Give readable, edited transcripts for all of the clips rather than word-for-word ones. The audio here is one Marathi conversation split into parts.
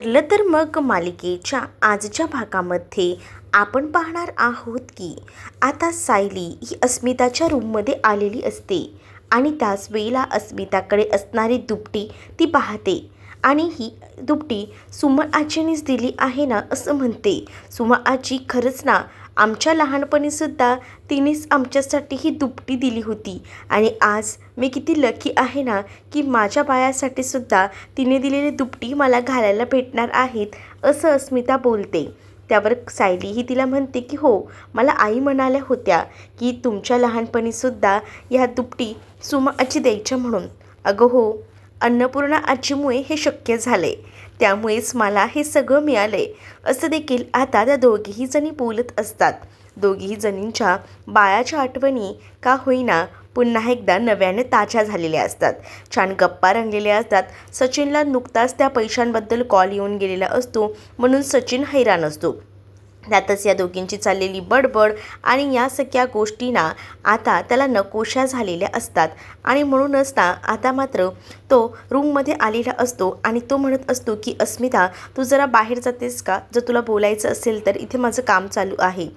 ठरलं तर मग मालिकेच्या आजच्या भागामध्ये आपण पाहणार आहोत की आता सायली ही अस्मिताच्या रूममध्ये आलेली असते आणि त्याच वेळेला अस्मिताकडे असणारी दुपटी ती पाहते आणि ही दुपटी सुमा आजीनेच दिली आहे ना असं म्हणते. सुमा आजी खरंच ना, आमच्या लहानपणीसुद्धा तिनेच आमच्यासाठी ही दुपटी दिली होती आणि आज मी किती लकी आहे ना की माझ्या बायासाठी सुद्धा तिने दिलेली दुपटी मला घालायला भेटणार आहेत असं अस्मिता बोलते. त्यावर सायली ही तिला म्हणते की हो, मला आई म्हणाल्या होत्या की तुमच्या लहानपणीसुद्धा ह्या दुपटी सुमा आजी द्यायच्या म्हणून. अगं हो, अन्नपूर्णा आजीमुळे हे शक्य झाले, त्यामुळेच मला हे सगळं मिळालंय असं देखील आता त्या दोघीही जणी बोलत असतात. दोघीही जणींच्या बाळाच्या आठवणी का होईना पुन्हा एकदा नव्याने ताज्या झालेल्या असतात. छान गप्पा रंगलेल्या असतात. सचिनला नुकताच त्या पैशांबद्दल कॉल येऊन गेलेला असतो, म्हणून सचिन हैराण असतो. त्यातच या दोघींची चाललेली बडबड आणि या सगळ्या गोष्टींना आता त्याला नकोशा झालेल्या असतात आणि म्हणूनच ना आता मात्र तो रूममध्ये आलेला असतो आणि तो म्हणत असतो की अस्मिता, तू जरा बाहेर जातेस का? जर तुला बोलायचं असेल तर, इथे माझं काम चालू आहे.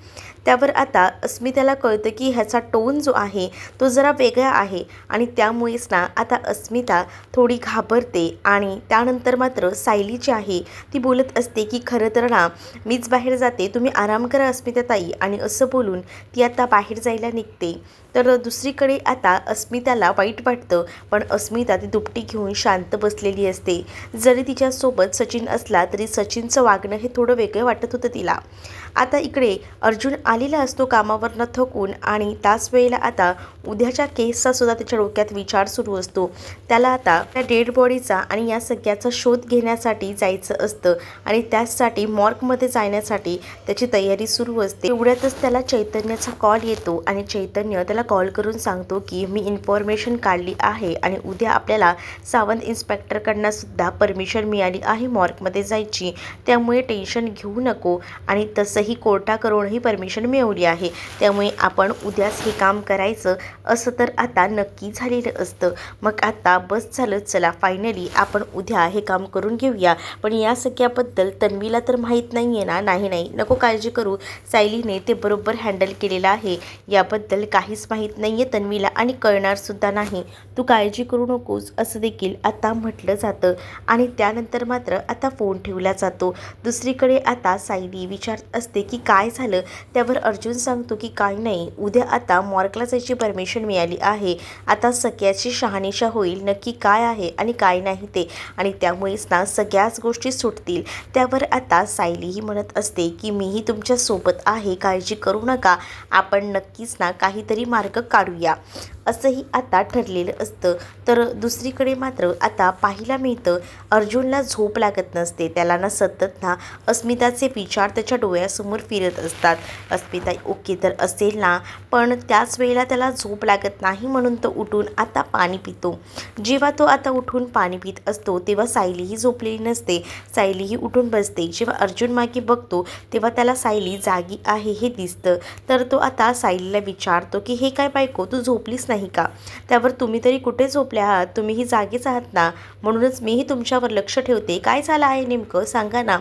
त्यावर आता अस्मिताला कळतं की ह्याचा टोन जो आहे तो जरा वेगळा आहे आणि त्यामुळेच ना आता अस्मिता थोडी घाबरते आणि त्यानंतर मात्र सायली जी आहे ती बोलत असते की खरं तर ना मीच बाहेर जाते, तुम्ही आराम करा अस्मिताताई, आणि असं बोलून ती आता बाहेर जायला निघते. तर दुसरीकडे आता अस्मिताला वाईट वाटतं, पण अस्मिता ती दुपटी घेऊन शांत बसलेली असते. जरी तिच्यासोबत सचिन असला तरी सचिनचं वागणं हे थोडं वेगळं वाटत होतं तिला. आता इकडे अर्जुन आलेला असतो कामावरनं थकून आणि त्याच वेळेला आता उद्याच्या केसचा सुद्धा त्याच्या डोक्यात विचार सुरू असतो. त्याला आता त्या डेड बॉडीचा आणि या सगळ्याचा शोध घेण्यासाठी जायचं असतं आणि त्याचसाठी मॉर्गमध्ये जाण्यासाठी त्याची तयारी सुरू असते. एवढ्यातच त्याला चैतन्याचा कॉल येतो आणि चैतन्य त्याला कॉल करून सांगतो की मी इन्फॉर्मेशन काढली आहे आणि उद्या आपल्याला सावंत इन्स्पेक्टरकडनं सुद्धा परमिशन मिळाली आहे मॉर्गमध्ये जायची, त्यामुळे टेन्शन घेऊ नको. आणि तसंही कोर्टाकडूनही परमिशन मिळवली आहे, त्यामुळे आपण उद्याच हे काम करायचं असं तर आता नक्की झालेलं असतं. मग आता बस झालं, चला फायनली आपण उद्या हे काम करून घेऊया. पण या सगळ्याबद्दल तन्वीला तर माहीत नाही आहे ना? नाही, नको काळजी करू, सायलीने ते बरोबर हँडल केलेलं आहे, याबद्दल काहीच माहीत नाही आहे तन्वीला आणि कळणारसुद्धा नाही, तू काळजी करू नकोस असं देखील आता म्हटलं जातं. आणि त्यानंतर मात्र आता फोन ठेवला जातो. दुसरीकडे आता सायली विचारत असते की काय झालं. त्यावर अर्जुन सांगतो की काही नाही, उद्या आता मॉर्गला जायची परमिशन मिळाली आहे, आता सगळ्याची शहानिशा होईल नक्की काय आहे आणि काय नाही ते, आणि त्यामुळेच ना सगळ्याच गोष्टी सुटतील. त्यावर आता सायली ही म्हणत असते की मीही तुमच्यासोबत आहे, काळजी करू नका, आपण नक्कीच ना काहीतरी मार्ग काढूया असंही आता ठरलेलं असतं. तर दुसरीकडे मात्र आता पाहायला मिळतं अर्जुनला झोप लागत नसते. त्याला ना सतत ना अस्मिताचे विचार त्याच्या डोळ्यासमोर फिरत असतात. अस्मिता ओके तर असेल ना, पण त्याच वेळेला त्याला झोप लागत नाही म्हणून तो उठून आता पाणी पितो. जेव्हा तो आता उठून पाणी पित असतो तेव्हा सायलीही झोपलेली नसते. सायलीही उठून बसते. जेव्हा अर्जुन मागे बघतो तेव्हा त्याला सायली जागी आहे हे दिसतं. तर तो आता सायलीला विचारतो की हे काय बायको, तू झोपलीस नाही का? त्यावर तुम्ही तरी कुठे झोपले आहात, तुम्हीही जागेच आहात ना, म्हणूनच मीही तुमच्यावर लक्ष ठेवते, काय झालं आहे नेमकं सांगा ना,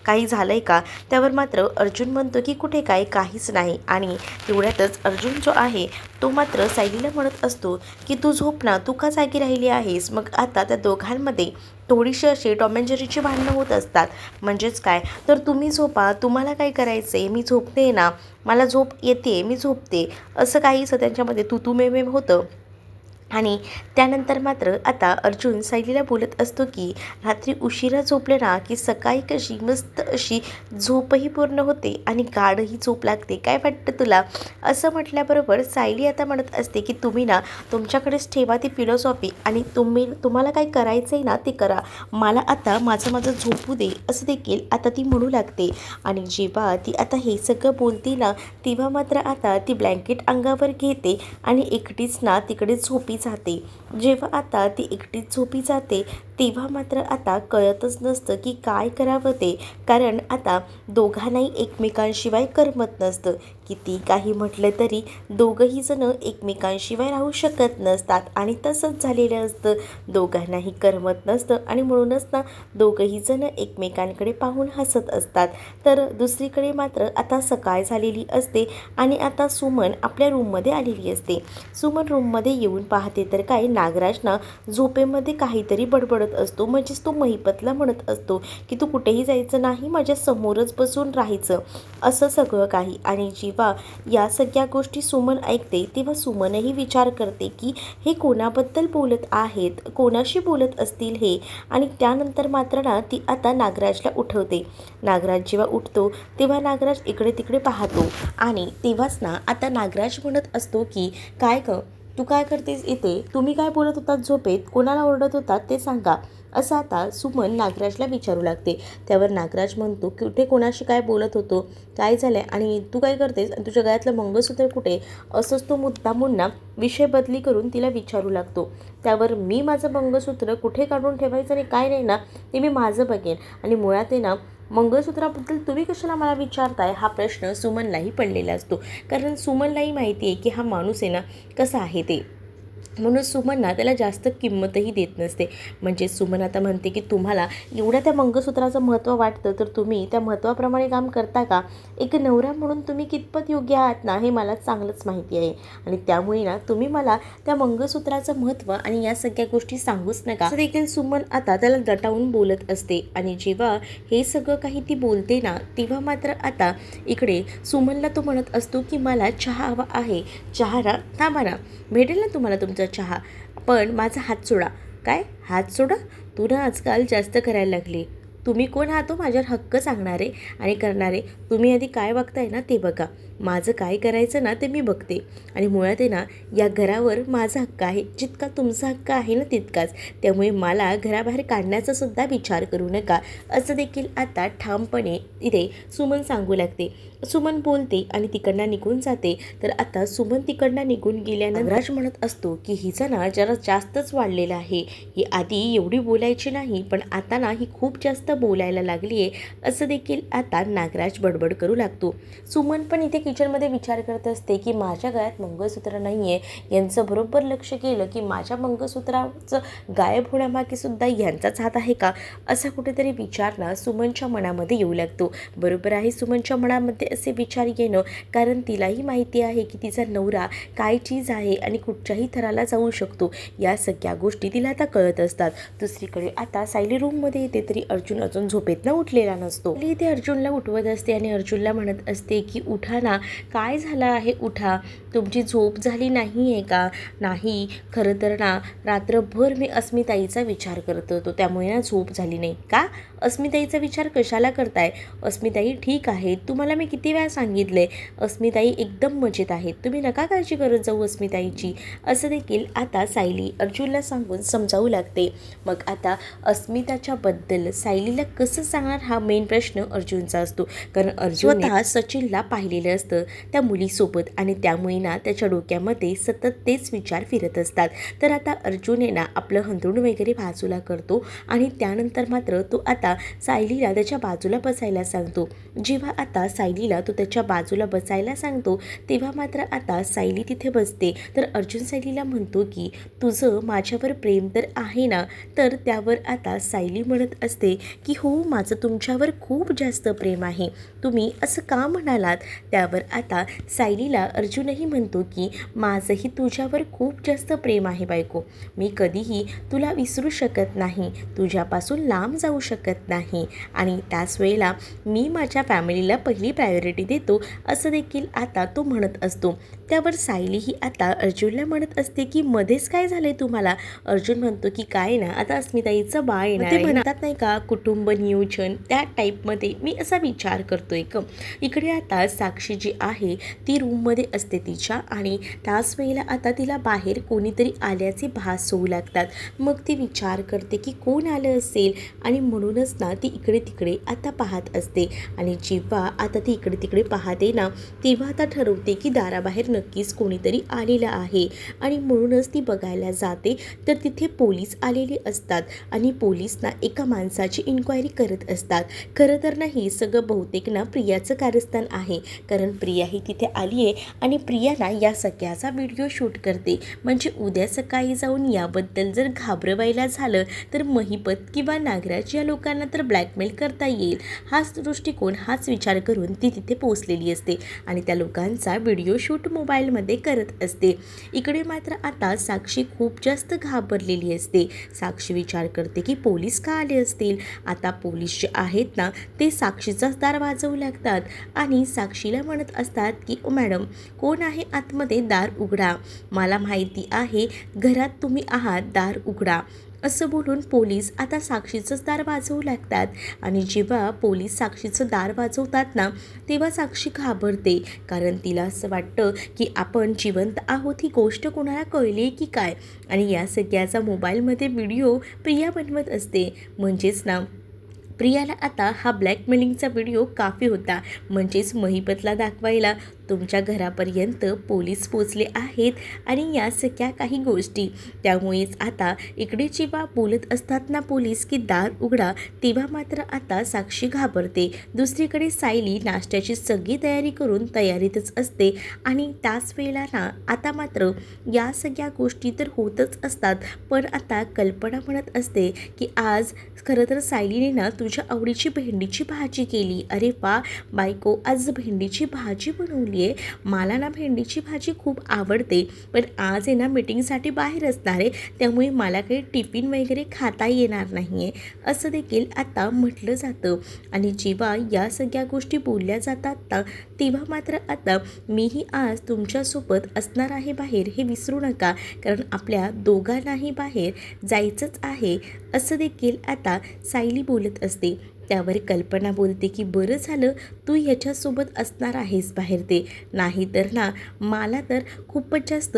काही झालं आहे का? त्यावर मात्र अर्जुन म्हणतो की कुठे काय, काहीच नाही. आणि तेवढ्यातच अर्जुन जो आहे तो मात्र सायलीला म्हणत असतो की तू झोप ना, तू का जागी राहिली आहेस? मग आता त्या दोघांमध्ये थोडीशी अशी टॉम अँड जेरीची भांडणं होत असतात. म्हणजेच काय तर तुम्ही झोपा, तुम्हाला काय करायचं आहे, मी झोपते ना, मला झोप येते, मी झोपते, असं काहीच त्यांच्यामध्ये तू मे होतं. आणि त्यानंतर मात्र आता अर्जुन सायलीला बोलत असतो की रात्री उशिरा झोपले ना की सकाळी कशी मस्त अशी झोपही पूर्ण होते आणि गाढही झोप लागते, काय वाटतं तुला? असं म्हटल्याबरोबर सायली आता म्हणत असते की तुम्ही ना तुमच्याकडेच ठेवा ती फिलॉसॉफी आणि तुम्हाला काय करायचं आहे ना ते करा, मला आता माझं झोपू दे असं देखील आता ती म्हणू लागते. आणि जेव्हा ती आता हे सगळं बोलते ना तेव्हा मात्र आता ती ब्लँकेट अंगावर घेते आणि एकटीच ना तिकडे झोपी जाते. जेव्हा आता ती एकटीच झोपी जाते तेव्हा मात्र आता कळतच नसतं की काय करावं ते. कारण आता दोघांनाही एकमेकांशिवाय करमत नसतं. किती काही म्हटलं तरी दोघंही जण एकमेकांशिवाय राहू शकत नसतात आणि तसंच झालेलं असतं. दोघांनाही करमत नसतं आणि म्हणूनच ना दोघंही जण एकमेकांकडे पाहून हसत असतात. तर दुसरीकडे मात्र आता सकाळ झालेली असते आणि आता सुमन आपल्या रूममध्ये आलेली असते. सुमन रूममध्ये येऊन पाहते तर काय, नागराज ना झोपेमध्ये काहीतरी बडबडत असतो. म्हणजेच तो महिपतला म्हणत असतो की तू कुठेही जायचं नाही, माझ्या समोरच बसून राहायचं, असं सगळं काही. आणि जेव्हा या सगळ्या गोष्टी सुमन ऐकते तेव्हा सुमनही विचार करते की हे कोणाबद्दल बोलत आहेत, कोणाशी बोलत असतील हे. आणि त्यानंतर मात्र ना ती आता नागराजला उठवते. नागराज जेव्हा उठतो तेव्हा नागराज इकडे तिकडे पाहतो आणि तेव्हाच ना आता नागराज म्हणत असतो की काय ग, तू काय करतेस इथे? तुम्ही काय बोलत होतात झोपेत? कोणाला ओरडत होतात ते सांगा, असं आता सुमन नागराजला विचारू लागते. त्यावर नागराज म्हणतो, कुठे कोणाशी काय बोलत होतो, काय झालं आणि तू काय करतेस आणि तुझ्या गळ्यातलं मंगळसूत्र कुठे, असंच तो मुद्दामून ना विषय बदली करून तिला विचारू लागतो. त्यावर मी माझं मंगळसूत्र कुठे काढून ठेवायचं आणि काय नाही ना ते मी माझं बघेन, आणि मुळात आहे ना मंगळसूत्राबद्दल तुम्ही कशाला मला विचारताय, हा प्रश्न सुमनलाही पडलेला असतो. कारण सुमनलाही माहिती आहे की हा माणूस आहे ना कसा आहे ते. म्हणून सुमन ना त्याला जास्त किंमतही देत नसते. म्हणजे सुमन आता म्हणते की तुम्हाला एवढ्या त्या मंगळसूत्राचं महत्त्व वाटतं तर तुम्ही त्या महत्त्वाप्रमाणे काम करता का? एक नवरा म्हणून तुम्ही कितपत योग्य आहात ना हे मला चांगलंच माहिती आहे. आणि त्यामुळे ना तुम्ही मला त्या मंगळसूत्राचं महत्त्व आणि या सगळ्या गोष्टी सांगूच नका, असं देखील सुमन आता त्याला दटावून बोलत असते. आणि जेव्हा हे सगळं काही ती बोलते ना तेव्हा मात्र आता इकडे सुमनला तो म्हणत असतो की मला चहा हवा आहे. चहा ना, थांबा ना, भेटेल ना तुम्हाला तुमचा चहा, पण माझा हात सोडा. काय हात सोडा? तू ना आजकाल जास्त करायला लागली. तुम्ही कोण आहात हो माझ्यावर हक्क सांगणारे आणि करणारे? तुम्ही आधी काय बघताय ना ते बघा. माझं काय करायचं ना ते मी बघते. आणि मुळात आहे ना या घरावर माझा हक्क आहे, जितका तुमचा हक्क आहे ना तितकाच. त्यामुळे मला घराबाहेर काढण्याचा सुद्धा विचार करू नका, असं देखील आता ठामपणे इथे सुमन सांगू लागते. सुमन बोलते आणि तिकडनं निघून जाते. तर आता सुमन तिकडनं निघून गेल्यानंतर नागराज म्हणत असतो की हिचं ना जरा जास्तच वाढलेलं आहे. ही आधी एवढी बोलायची नाही, पण आता ना ही खूप जास्त बोलायला लागली आहे, असं देखील आता नागराज बडबड करू लागतो. सुमन पण इथे किचनमध्ये विचार करत असते की माझ्या गळ्यात मंगळसूत्र नाही आहे. यांचं बरोबर लक्ष केलं की माझ्या मंगळसूत्राचं गायब होण्यामागे सुद्धा यांचाच हात आहे का, असा कुठेतरी विचार ना सुमनच्या मनामध्ये येऊ लागतो. बरोबर आहे सुमनच्या मनामध्ये असे विचार येणं, कारण तिलाही माहिती आहे की तिचा नवरा काय चीज आहे आणि कुठच्याही थराला जाऊ शकतो. या सगळ्या गोष्टी तिला आता कळत असतात. दुसरीकडे आता सायली रूममध्ये येते तरी अर्जुन अजून झोपेतनं उठलेला नसतो. सायली ते अर्जुनला उठवत असते आणि अर्जुनला म्हणत असते की उठा ना, काय झालं आहे, उठा, तुमची झोप झाली नाही आहे का? नाही, खरं तर ना रात्रभर मी अस्मिताईचा विचार करत होतो, त्यामुळे ना झोप झाली नाही. का? अस्मिताईचा विचार कशाला करताय? अस्मिताई ठीक आहे, तुम्हाला मी किती वेळा सांगितले, अस्मिताई एकदम मजेत आहेत, तुम्ही नका काळजी करत जाऊ अस्मिताईची, असं देखील आता सायली अर्जुनला सांगून समजावू लागते. मग आता अस्मिताच्या बद्दल सायलीला कसं सांगणार हा मेन प्रश्न अर्जुनचा असतो. कारण अर्जुन स्वतः सचिनला पाहिलेलं असतं त्या मुलीसोबत आणि त्यामुळे ना त्याच्या डोक्यामध्ये सतत तेच विचार फिरत असतात. तर आता अर्जुन ना आपलं हंतरुण वगैरे बाजूला करतो आणि त्यानंतर मात्र तो आता सायलीला त्याच्या बाजूला बसायला सांगतो. जेव्हा आता सायलीला तो त्याच्या बाजूला बसायला सांगतो तेव्हा मात्र आता सायली तिथे बसते. तर अर्जुन सायलीला म्हणतो की तुझं माझ्यावर प्रेम तर आहे ना? तर त्यावर आता सायली म्हणत असते की हो, माझं तुमच्यावर खूप जास्त प्रेम आहे, तुम्ही असं का म्हणालात? त्यावर आता सायलीला अर्जुनही म्हणतो की माझंही तुझ्यावर खूप जास्त प्रेम आहे बायको, मी कधीही तुला विसरू शकत नाही, तुझ्यापासून लांब जाऊ शकत नाही आणि त्याच वेळेला मी माझ्या फॅमिलीला पहिली प्रायोरिटी देतो, असं देखील आता तो म्हणत असतो. त्यावर सायली ही आता अर्जुनला म्हणत असते की मध्येच काय झालंय तुम्हाला? अर्जुन म्हणतो की काय ना, आता अस्मिताईचं बाळ येणार, ते म्हणतात नाही का कुटुंब नियोजन, त्या टाईपमध्ये मी असा विचार करतोय. इकडे आता साक्षी जी आहे ती रूममध्ये असते तिच्या आणि त्याच वेळेला आता तिला बाहेर कोणीतरी आल्याचे भास होऊ लागतात. मग ती विचार करते की कोण आलं असेल आणि म्हणूनच ना ती इकडे तिकडे आता पाहत असते. आणि जेव्हा आता ती इकडे तिकडे पाहते ना तेव्हा आता ठरवते की दाराबाहेर नक्कीच कोणीतरी आलेलं आहे आणि म्हणूनच ती बघायला जाते. तर तिथे पोलीस आलेले असतात आणि पोलीस ना एका माणसाची इन्क्वायरी करत असतात. खरं तर ना हे सगळं बहुतेक ना प्रियाचं कारस्थान आहे, कारण प्रिया ही तिथे आली आहे आणि प्रिया ना या सगळ्याचा व्हिडिओ शूट करते. म्हणजे उद्या सकाळी जाऊन याबद्दल जर घाबरवायला झालं तर महिपत किंवा नागराज या लोकांना तर ब्लॅकमेल करता येईल, हाच दृष्टिकोन हाच विचार करून ती तिथे पोहोचलेली असते आणि त्या लोकांचा व्हिडिओ शूट मोबाईलमध्ये करत असते. इकडे मात्र आता साक्षी खूप जास्त घाबरलेली असते. साक्षी विचार करते की पोलीस का आले असतील. आता पोलीस जे आहेत ना ते साक्षीचाच दार वाजवू लागतात आणि साक्षीला म्हणत असतात की मॅडम कोण आहे आतमध्ये, दार उघडा, मला माहिती आहे घरात तुम्ही आहात, दार उघडा, असं बोलून पोलीस आता साक्षीचंच दार वाजवू लागतात. आणि जेव्हा पोलीस साक्षीचं दार वाजवतात ना तेव्हा साक्षी घाबरते, कारण तिला असं वाटतं की आपण जिवंत आहोत ही गोष्ट कोणाला कळली की काय. आणि या सगळ्याचा मोबाईलमध्ये व्हिडिओ प्रिया बनवत असते. म्हणजेच ना प्रियाला आता हा ब्लॅकमेलिंगचा व्हिडिओ काफी होता, म्हणजेच महिपतला दाखवायला तुमच्या घरापर्यंत पोलीस पोचले आहेत आणि या सगळ्या काही गोष्टी. त्यामुळेच आता इकडे जेव्हा बोलत असतात ना पोलीस की दार उघडा तेव्हा मात्र आता साक्षी घाबरते. दुसरीकडे सायली नाश्त्याची सगळी तयारी करून तयारीतच असते आणि त्याच वेळेला ना आता मात्र या सगळ्या गोष्टी तर होतच असतात, पण आता कल्पना म्हणत असते की आज खरं तर सायलीने ना तुझ्या आवडीची भेंडीची भाजी केली. अरे वा बायको, आज भेंडीची भाजी बनवली आहे. मला ना भेंडीची भाजी खूप आवडते, पण आज आहे ना मीटिंगसाठी बाहेर असणार आहे, त्यामुळे मला काही टिफिन वगैरे खाता येणार नाही आहे, असं देखील आता म्हटलं जातं. आणि जेव्हा या सगळ्या गोष्टी बोलल्या जातात ना तेव्हा मात्र आता मीही आज तुमच्यासोबत असणार आहे बाहेर, हे विसरू नका, कारण आपल्या दोघांनाही बाहेर जायचंच आहे, असं देखील आता सायली बोलत असते. त्यावर कल्पना बोलते की बरं झालं तू ह्याच्यासोबत असणार आहेस बाहेर, ते नाही तर ना मला तर खूपच जास्त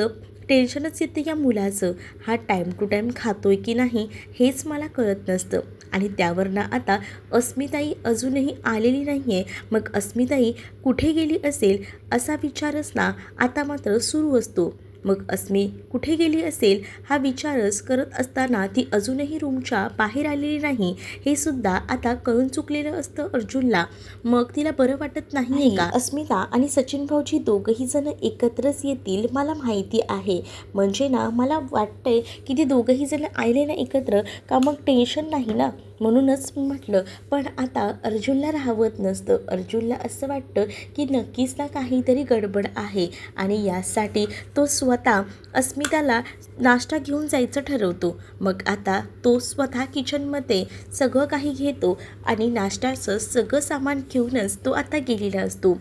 टेन्शनच येतं या मुलाचं. हा टाईम टू टाईम खातोय की नाही हेच मला कळत नसतं. आणि त्यावर ना आता अस्मिताई अजूनही आलेली नाही आहे. मग अस्मिताई कुठे गेली असेल असा विचारच ना आता मात्र सुरू असतो. मग अस्मी कुठे गेली असेल हा विचारच करत असताना ती अजूनही रूमच्या बाहेर आलेली नाही हे सुद्धा आता कळून चुकलेलं असतं अर्जुनला. मग तिला बरं वाटत नाही आहे का अस्मिता आणि सचिन भाऊजी दोघंही जण एकत्रच येतील मला माहिती आहे. म्हणजे ना मला वाटतंय की ते दोघंही जण आले ना एकत्र का मग टेन्शन नाही ना, म्हणूनच म्हटलं. पण आता अर्जुनला राहवत नसतं. अर्जुनला असं वाटतं की नक्कीच ना काहीतरी गडबड आहे आणि यासाठी तो स्वतः अस्मिताला नाश्ता घेऊन जायचं ठरवतो. मग आता तो स्वतः किचनमध्ये सगळं काही घेतो आणि नाश्त्याचं सगळं सामान घेऊनच तो आता गेलेला असतो.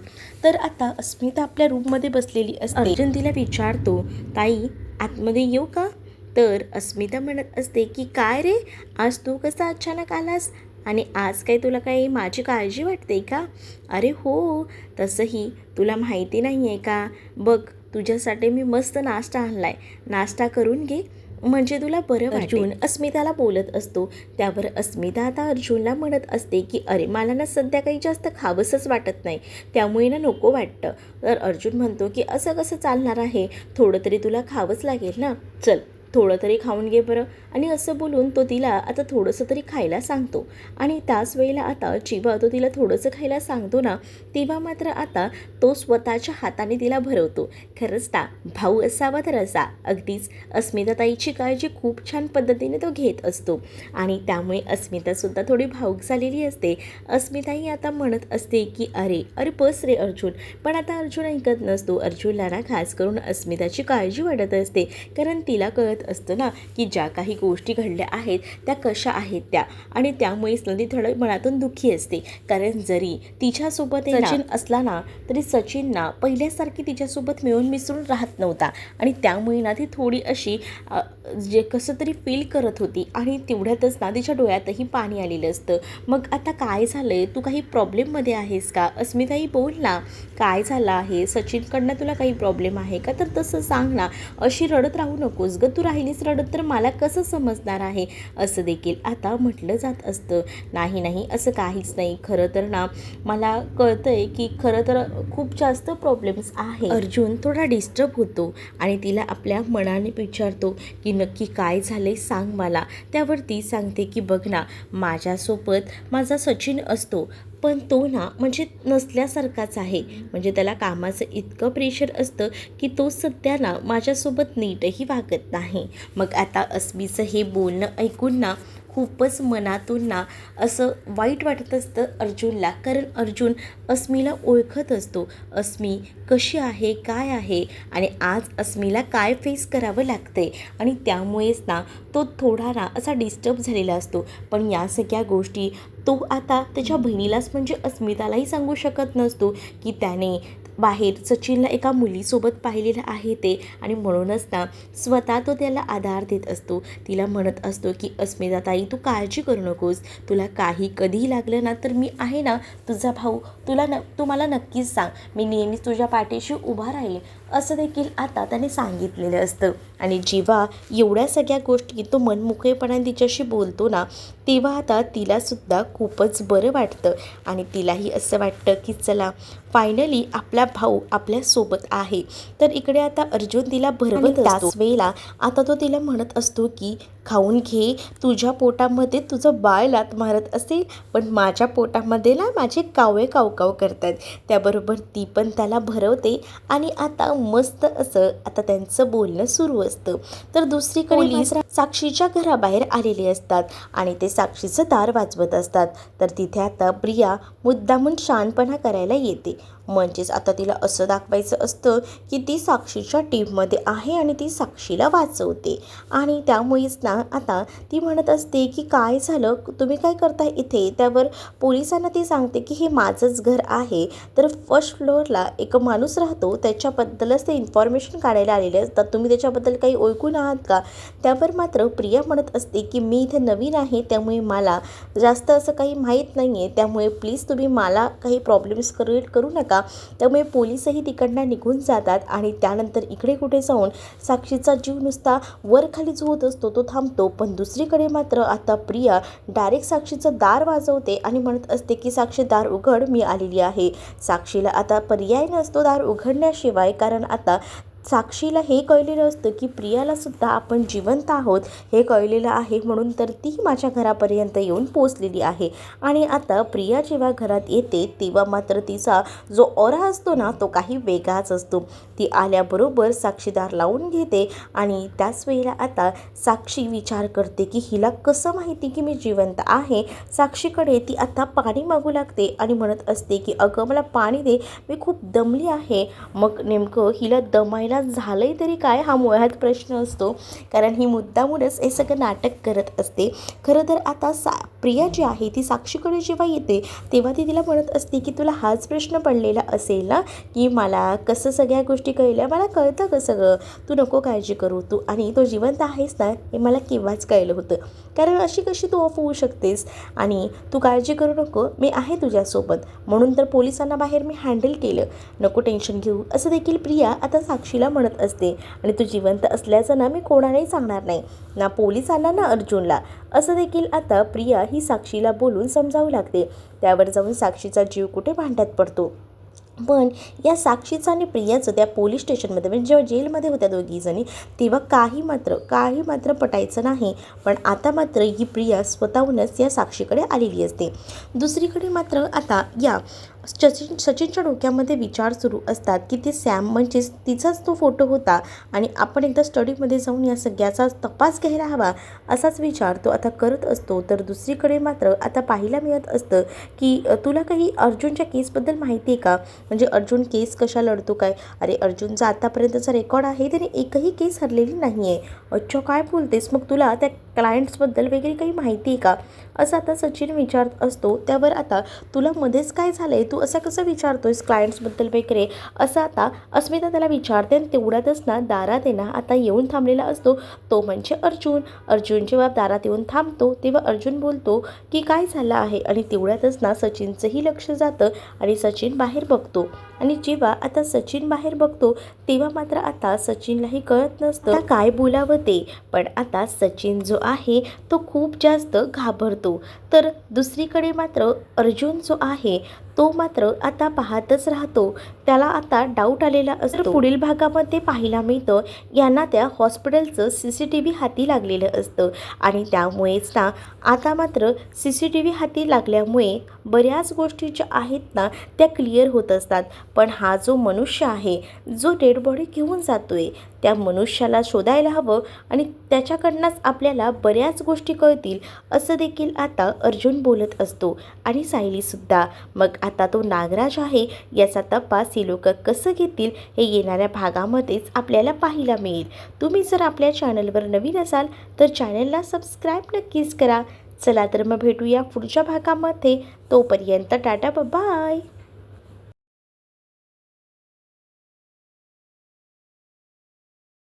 तर आता अस्मिता आपल्या रूममध्ये बसलेली असते. अर्जुन तिला विचारतो, ताई आतमध्ये येऊ का? तर अस्मिता म्हणत असते की काय रे, आज तू कसा अचानक आलास आणि आज काही तुला काही माझी काळजी वाटते का? अरे हो, तसंही तुला माहिती नाही आहे का, बघ तुझ्यासाठी मी मस्त नाश्ता आणलाय, नाश्ता करून घे म्हणजे तुला बरं वाटेल. अर्जुन अस्मिताला बोलत असतो. त्यावर अस्मिता आता अर्जुनला म्हणत असते की अरे मला ना सध्या काही जास्त खावंसंच वाटत नाही, त्यामुळे ना नको वाटतं. तर अर्जुन म्हणतो की असं कसं चालणार आहे, थोडं तरी तुला खावंच लागेल ना, चल थोडं तरी खाऊन घे बरं. आणि असं बोलून तो तिला आता थोडंसं तरी खायला सांगतो. आणि त्याच वेळेला आता जेव्हा तो तिला थोडंसं खायला सांगतो ना तेव्हा मात्र आता तो स्वतःच्या हाताने तिला भरवतो. खरंच ना भाऊ असावा तर असा. अगदीच अस्मिताताईची काळजी खूप छान पद्धतीने तो घेत असतो आणि त्यामुळे अस्मितासुद्धा थोडी भावूक झालेली असते. अस्मिताही आता म्हणत असते की अरे अरे बस रे अर्जुन, पण आता अर्जुन ऐकत नसतो. अर्जुनला ना खास करून अस्मिताची काळजी वाटत असते, कारण तिला कळत कळत असतं ना की ज्या काही गोष्टी घडल्या आहेत त्या कशा आहेत त्या, आणि त्यामुळेच ती थोडं मनातून दुःखी असते. कारण जरी तिच्यासोबत सचिन असला ना तरी सचिन ना पहिल्यासारखी तिच्यासोबत मिळून मिसळून राहत नव्हता, आणि त्यामुळे ना ती थोडी अशी जे कसं तरी फील करत होती. आणि तेवढ्यातच ना तिच्या डोळ्यातही पाणी आलेलं असतं. मग आता काय झालंय, तू काही प्रॉब्लेममध्ये आहेस का? अस्मिताई बोल ना, काय झालं आहे? सचिनकडनं तुला काही प्रॉब्लेम आहे का? तर तसं सांग ना, अशी रडत राहू नकोस गं. तू राहिलीस रडत तर मला कसं समजणार आहे? असं देखील आता म्हटलं जात असतं. नाही असं काहीच नाही. खरं तर ना मला कळतंय की खरं तर खूप जास्त प्रॉब्लेम्स आहे. अर्जुन थोडा डिस्टर्ब होतो आणि तिला आपल्या मनाने विचारतो की नक्की काय झालंय सांग मला. त्यावर ती सांगते की बघ ना, माझ्यासोबत माझा सचिन असतो, पण तो ना म्हणजे नसल्यासारखाच आहे. म्हणजे त्याला कामाचं इतकं प्रेशर असतं की तो सध्या ना माझ्यासोबत नीटही वागत नाही. मग आता अस्मीचं हे बोलणं ऐकून ना खूपच मनातून ना असं वाईट वाटत असतं अर्जुनला. कारण अर्जुन अस्मीला ओळखत असतो. अस्मी कशी आहे, काय आहे, आणि आज अस्मीला काय फेस करावं लागतंय, आणि त्यामुळेच ना तो थोडा ना असा डिस्टर्ब झालेला असतो. पण या सगळ्या गोष्टी तो आता त्याच्या बहिणीलाच म्हणजे अस्मितालाही सांगू शकत नसतो की त्याने बाहेर सचिनला एका मुलीसोबत पाहिलेलं आहे ते, आणि म्हणूनच ना स्वतः तो त्याला आधार देत असतो. तिला म्हणत असतो की अस्मिता ताई, तू काळजी करू नकोस. तुला काही कधीही लागलं ना तर मी आहे ना, तुझा भाऊ. तू मला नक्कीच सांग, मी नेहमीच तुझ्या पाठीशी उभा राहील. असं देखील आता त्याने सांगितलेलं असतं. आणि जेव्हा एवढ्या सगळ्या गोष्टी तो मनमोकळेपणाने तिच्याशी बोलतो ना, तेव्हा आता तिलासुद्धा खूपच बरं वाटतं. आणि तिलाही असं वाटतं की चला, फायनली आपला भाऊ आपल्यासोबत आहे. तर इकडे आता अर्जुन तिला भरवत असतो. त्याच वेळेला आता तो तिला म्हणत असतो की खाऊन घे, तुझ्या पोटामध्ये तुझं बाळ लात मारत असेल, पण माझ्या पोटामध्ये ना माझे कावळे कावकाव करतात. त्याबरोबर ती पण त्याला भरवते. आणि आता मस्त असं आता त्यांचं बोलणं सुरू असतं. तर दुसरीकडे पोलीस साक्षीच्या घराबाहेर आलेले असतात आणि ते साक्षीचं दार वाजवत असतात. तर तिथे आता प्रिया मुद्दामून शहाणपणा करायला येते. म्हणजेच आता तिला असं दाखवायचं असतं की ती साक्षीच्या टीममध्ये आहे आणि ती साक्षीला वाचवते. आणि त्यामुळेच ना आता ती म्हणत असते की काय झालं, तुम्ही काय करताय इथे? त्यावर पोलिसांना ती सांगते की हे माझंच घर आहे. तर फर्स्ट फ्लोअरला एक माणूस राहतो, त्याच्याबद्दलच ते इन्फॉर्मेशन काढायला आलेले असतात. तुम्ही त्याच्याबद्दल काही ओळखून आहात का? त्यावर मात्र प्रिया म्हणत असते की मी इथे नवीन आहे, त्यामुळे मला जास्त असं काही माहीत नाही आहे. त्यामुळे प्लीज तुम्ही मला काही प्रॉब्लेम्स क्रिएट करू नका. त्यामुळे पोलीसही तिकडनं निघून जातात. आणि त्यानंतर इकडे कुठे जाऊन साक्षीचा जीव नुसता वरखाली जो होत असतो तो थांबतो. पण दुसरीकडे मात्र आता प्रिया डायरेक्ट साक्षीचं दार वाजवते आणि म्हणत असते की साक्षी दार उघड, मी आलेली आहे. साक्षीला आता पर्याय नसतो दार उघडण्याशिवाय, कारण आता साक्षीला हे कळलेलं असतं की प्रियालासुद्धा आपण जिवंत आहोत हे कळलेलं आहे. म्हणून तर ती माझ्या घरापर्यंत येऊन पोचलेली आहे. आणि आता प्रिया जेव्हा घरात येते तेव्हा मात्र तिचा जो ऑरा असतो ना तो काही वेगळाच असतो. ती आल्याबरोबर साक्षीदार लावून घेते. आणि त्याच वेळेला आता साक्षी विचार करते की हिला कसं माहिती की मी जिवंत आहे. साक्षीकडे ती आता पाणी मागू लागते आणि म्हणत असते की अगं मला पाणी दे, मी खूप दमली आहे. मग नेमकं हिला दमायला झालंय तरी काय, हा मुळात प्रश्न असतो. कारण ही मुद्दामूनच हे सगळं नाटक करत असते. खरं तर आता प्रिया जी आहे ती साक्षीकडे जेव्हा येते तेव्हा ती तिला म्हणत असते की तुला हाच प्रश्न पडलेला असेल ना की मला कसं सगळ्या गोष्टी कळल्या. मला कळतं का सगळं, तू नको काळजी करू. तू आणि तो जिवंत आहेस ना हे मला केव्हाच कळलं होतं. कारण अशी कशी तू ऑफ होऊ शकतेस, आणि तू काळजी करू नको, मी आहे तुझ्यासोबत. म्हणून तर पोलिसांना बाहेर मी हँडल केलं, नको टेन्शन घेऊ. असं देखील प्रिया आता साक्षीला म्हणत असते. आणि तू जिवंत असल्याचं ना मी कोणालाही सांगणार नाही, ना पोलिसांना ना अर्जुनला. असं देखील आता प्रिया ही साक्षीला बोलून समजावू लागते. त्यावर जाऊन साक्षीचा जीव कुठे भांड्यात पडतो. पण या साक्षीचं आणि प्रियाचं त्या पोलीस स्टेशनमध्ये म्हणजे जेव्हा जेलमध्ये होत्या दोघीजणी तेव्हा काही मात्र पटायचं नाही. पण आता मात्र ही प्रिया स्वतःहूनच या साक्षीकडे आलेली असते. दुसरीकडे मात्र आता या सचिनच्या डोक्यामध्ये विचार सुरू असतात की ते सॅम म्हणजेच तिचाच तो फोटो होता आणि आपण एकदा स्टडीमध्ये जाऊन या सगळ्याचा तपास घ्यायला हवा असाच विचार तो आता करत असतो. तर दुसरीकडे मात्र आता पाहायला मिळत असतं की तुला काही अर्जुनच्या केसबद्दल माहिती आहे का? म्हणजे अर्जुन केस कशा लढतो काय? अरे अर्जुनचा आतापर्यंतचा रेकॉर्ड आहे त्याने एकही केस हरलेली नाही आहे. अच्छा काय बोलतेस? मग तुला त्या क्लायंट्सबद्दल वगैरे काही माहिती आहे का? असं आता सचिन विचारत असतो. त्यावर आता तुला मध्येच काय झालं आहे? तू असं कसं विचारतोयस क्लायंट्सबद्दल वगैरे? असं आता अस्मिता त्याला विचारते आणि तेवढ्यातच ना दारात आहे ना आता येऊन थांबलेला असतो तो म्हणजे अर्जुन. अर्जुन जेव्हा दारात येऊन थांबतो तेव्हा अर्जुन बोलतो की काय झालं आहे? आणि तेवढ्यातच ना सचिनचंही लक्ष जातं आणि सचिन बाहेर बघतो. आणि जेव्हा आता सचिन बाहेर बघतो तेव्हा मात्र आता सचिनलाही कळत नसतं आता काय बोलावं ते. पण आता सचिन जो आहे तो खूप जास्त घाबरतो. तर दुसरीकडे मात्र अर्जुन जो आहे तो मात्र आता पाहतच राहतो. त्याला आता डाऊट आलेला असतो. पुढील भागामध्ये पाहायला मिळतं यांना त्या हॉस्पिटलचं CCTV हाती लागलेलं असतं आणि त्यामुळेच ना आता मात्र CCTV हाती लागल्यामुळे बऱ्याच गोष्टी ज्या आहेत ना त्या क्लिअर होत असतात. पण हा जो मनुष्य आहे जो डेड बॉडी घेऊन जातोय त्या मनुष्याला शोधायला हवं आणि त्याच्याकडनंच आपल्याला बऱ्याच गोष्टी कळतील असं देखील आता अर्जुन बोलत असतो आणि सायलीसुद्धा. मग आता तो नागराज आहे याचा तपास ही लोक कसं घेतील हे येणाऱ्या भागामध्येच आपल्याला पाहायला मिळेल. तुम्ही जर आपल्या चॅनलवर नवीन असाल तर चॅनलला सबस्क्राईब नक्कीच करा. चला तर मग भेटूया पुढच्या भागामध्ये. तोपर्यंत टाटा बाय.